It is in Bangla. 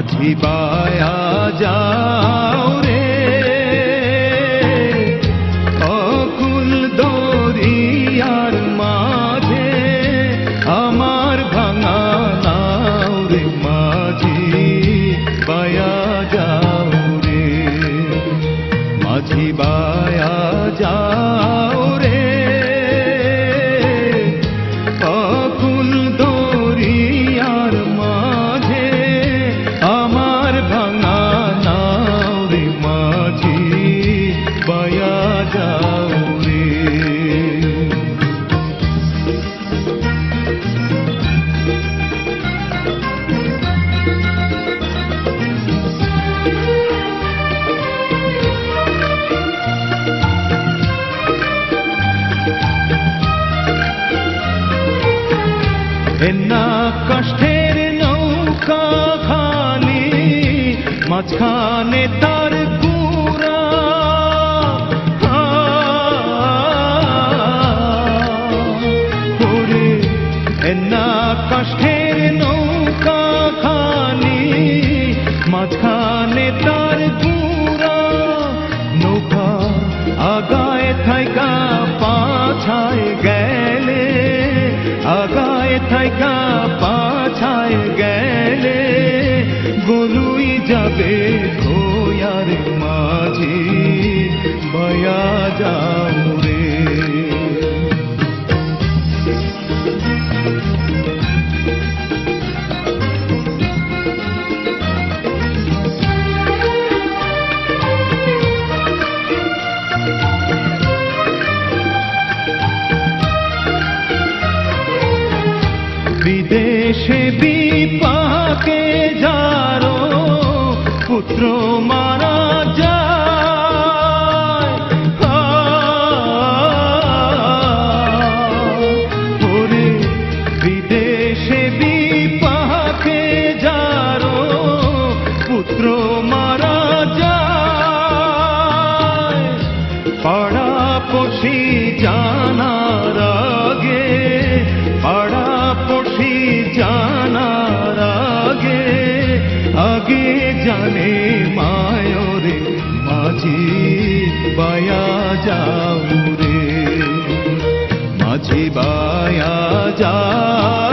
মাঝি বায়া যাও রে অকুল দরিয়ার মাঝে আমার ভাঙা নাও রে মাঝি বায়া যাও রে মাঝি বায়া যাও রে অকুল দরিয়ার মাঝে আমার ভাঙা নাও রে মাঝি বায়া যাও রে না কষ্টের নৌকা খালি মাঝখানে তার কুড়া না কষ্টের নৌকা খালি মাঝখানে তার কুড়া নৌকা আগায় থাইকা পাছায় গেলে আগায় থাইকা পাছায় গেলে গলুই যাবে খোয়ার মাঝি বায়া যাও রে বিদেশে বিপাকে যারো পুত্র মারা যায় ওরে বিদেশে বিপাকে যারো পুত্র মারা যায় পাড়া পড়শি জানার আগে পাড়া পড়শি জানার আগে আগে জানে মায়রে মাঝি বায়া যাও রে মাঝি বায়া যাও